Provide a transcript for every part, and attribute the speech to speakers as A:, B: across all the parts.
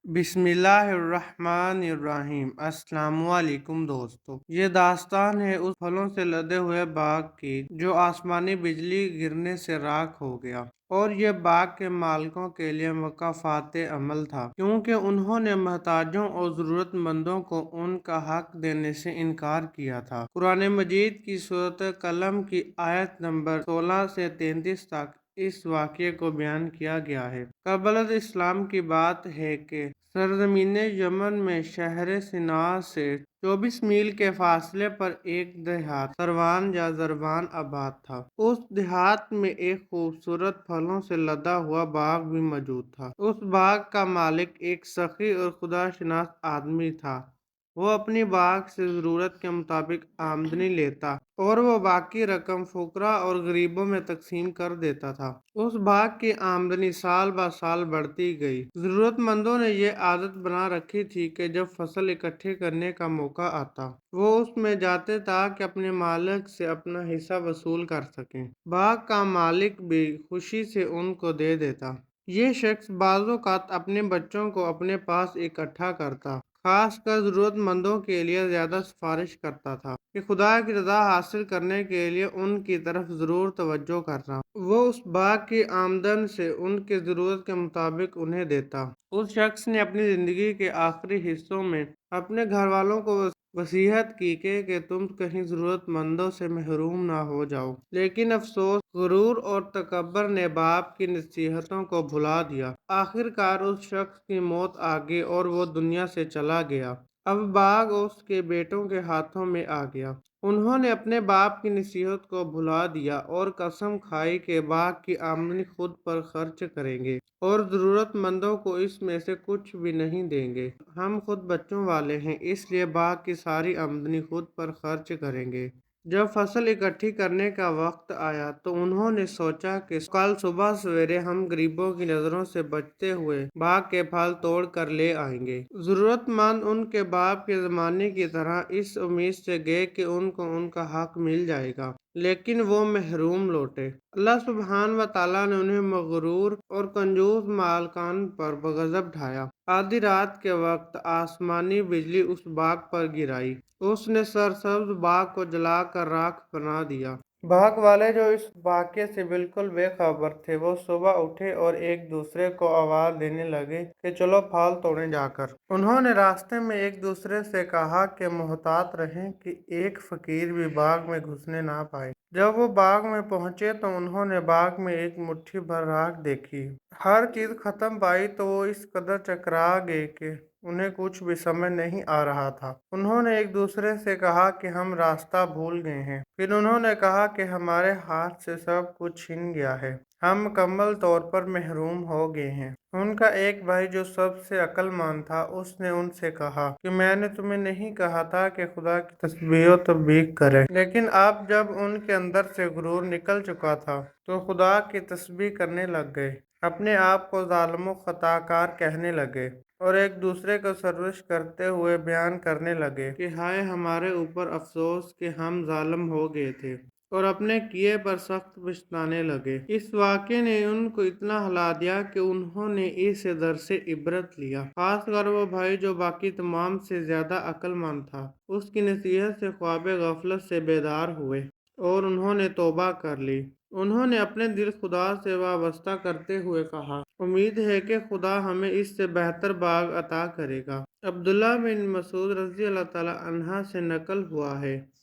A: बिस्मिल्लाहिर्रहमानिर्रहीम। अस्सलाम वालेकुम दोस्तों, ये दास्तान है उस फलों से लदे हुए बाग की जो आसमानी बिजली गिरने से राख हो गया। और ये बाग के मालिकों के लिए मुकाफात अमल था, क्योंकि उन्होंने महताजों और ज़रूरतमंदों को उनका हक देने से इनकार किया था। कुरान मजीद की सूरत कलम की आयत नंबर 16 से 33 तक इस वाक़ये को बयान किया गया है। कबल इस्लाम की बात है कि सरजमीन यमन में शहर सिना से 24 मील के फासले पर एक देहात सरवान या जरबान आबाद था। उस देहात में एक खूबसूरत फलों से लदा हुआ बाग भी मौजूद था। उस बाग का मालिक एक सखी और खुदाशनास आदमी था। वो अपनी बाग से ज़रूरत के मुताबिक आमदनी लेता और वो बाकी रकम फुकरा और गरीबों में तकसीम कर देता था। उस बाग की आमदनी साल ब साल बढ़ती गई। ज़रूरतमंदों ने ये आदत बना रखी थी कि जब फसल इकट्ठे करने का मौका आता वो उसमें जाते ताकि अपने मालिक से अपना हिस्सा वसूल कर सकें। बाग का मालिक भी खुशी से उनको दे देता। ये शख्स बाज़-औक़ात अपने बच्चों को अपने पास इकट्ठा करता, खासकर ज़रूरतमंदों के लिए ज़्यादा सिफारिश करता था कि खुदा की रज़ा हासिल करने के लिए उनकी तरफ ज़रूर तवज्जो करना। वो उस बाग की आमदन से उनकी ज़रूरत के मुताबिक उन्हें देता। उस शख्स ने अपनी ज़िंदगी के आखिरी हिस्सों में अपने घर वालों को वसीयत की कि तुम कहीं ज़रूरतमंदों से महरूम ना हो जाओ। लेकिन अफसोस, गुरूर और तकब्बर ने बाप की नसीहतों को भुला दिया। आखिरकार उस शख्स की मौत आ गई और वो दुनिया से चला गया। अब बाग उसके बेटों के हाथों में आ गया। उन्होंने अपने बाप की नसीहत को भुला दिया और कसम खाई कि बाग की आमदनी खुद पर खर्च करेंगे और ज़रूरतमंदों को इसमें से कुछ भी नहीं देंगे। हम खुद बच्चों वाले हैं, इसलिए बाग की सारी आमदनी खुद पर खर्च करेंगे। जब फसल इकट्ठी करने का वक्त आया तो उन्होंने सोचा कि कल सुबह सवेरे हम गरीबों की नज़रों से बचते हुए बाग के फल तोड़ कर ले आएंगे। ज़रूरतमंद उनके बाप के ज़माने की तरह इस उम्मीद से गए कि उनको उनका हक मिल जाएगा, लेकिन वो महरूम लौटे। अल्लाह सुब्हान व तआला ने उन्हें मगरूर और कंजूस मालकान पर गज़ब ढाया। आधी रात के वक्त आसमानी बिजली उस बाग पर गिराई। उसने सरसब्ज बाग को जलाकर राख बना दिया। बाग वाले जो इस वाक़ये से बिल्कुल बेखबर थे वो सुबह उठे और एक दूसरे को आवाज़ देने लगे कि चलो फल तोड़ें जाकर। उन्होंने रास्ते में एक दूसरे से कहा कि मोहतात रहें कि एक फ़कीर भी बाग में घुसने ना पाए। जब वो बाग में पहुंचे तो उन्होंने बाग में एक मुट्ठी भर राख देखी। हर चीज़ खत्म पाई तो वो इस कदर चकरा गए कि उन्हें कुछ भी समझ नहीं आ रहा था। उन्होंने एक दूसरे से कहा कि हम रास्ता भूल गए हैं। फिर उन्होंने कहा कि हमारे हाथ से सब कुछ छिन गया है, हम मुकम्मल तौर पर महरूम हो गए हैं। उनका एक भाई जो सबसे अक्लमंद था उसने उनसे कहा कि मैंने तुम्हें नहीं कहा था कि खुदा की तस्बीह व तस्बीह करें। लेकिन अब जब उनके अंदर से गुरूर निकल चुका था तो खुदा की तस्बीह करने लग गए, अपने आप को ज़ालिम व खताकार कहने लगे और एक दूसरे को सर्विस करते हुए बयान करने लगे कि हाय हमारे ऊपर अफसोस कि हम जालिम हो गए थे, और अपने किए पर सख्त पछताने लगे। इस वाक़ये ने उनको इतना हिला दिया कि उन्होंने इस दर से इबरत लिया। खासकर वो भाई जो बाकी तमाम से ज़्यादा अक्लमंद था, उसकी नसीहत से ख्वाब गफलत से बेदार हुए और उन्होंने तौबा कर ली। उन्होंने अपने दिल खुदा से वाबस्ता करते हुए कहा, उम्मीद है कि खुदा हमें इससे बेहतर बाग अता करेगा। अब्दुल्ला बिन मसूद रज़ी अल्लाह ताला अन्हा से नकल हुआ है,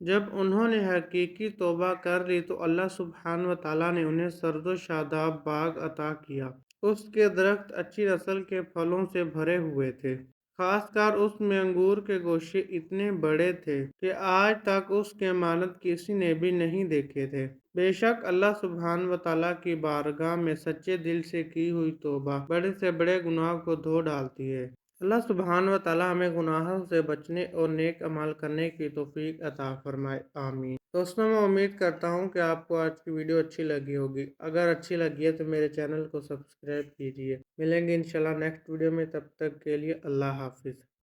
A: जब उन्होंने हकीकी तौबा कर ली तो अल्लाह सुब्हान व तआला ने उन्हें सर्दो शादाब बाग अता किया। उसके दरख्त अच्छी नस्ल के फलों से भरे हुए थे। खासकर उसमें अंगूर के गोशे इतने बड़े थे कि आज तक उसके मानद किसी ने भी नहीं देखे थे। बेशक अल्लाह सुब्हान व तआला की बारगाह में सच्चे दिल से की हुई तौबा बड़े से बड़े गुनाह को धो डालती है। अल्लाह सुब्हान व तआला हमें गुनाहों से बचने और नेक अमल करने की तौफीक अता फरमाए, आमीन। दोस्तों, मैं उम्मीद करता हूँ कि आपको आज की वीडियो अच्छी लगी होगी। अगर अच्छी लगी है तो मेरे चैनल को सब्सक्राइब कीजिए। मिलेंगे इंशाल्लाह नेक्स्ट वीडियो में, तब तक के लिए अल्लाह हाफिज़।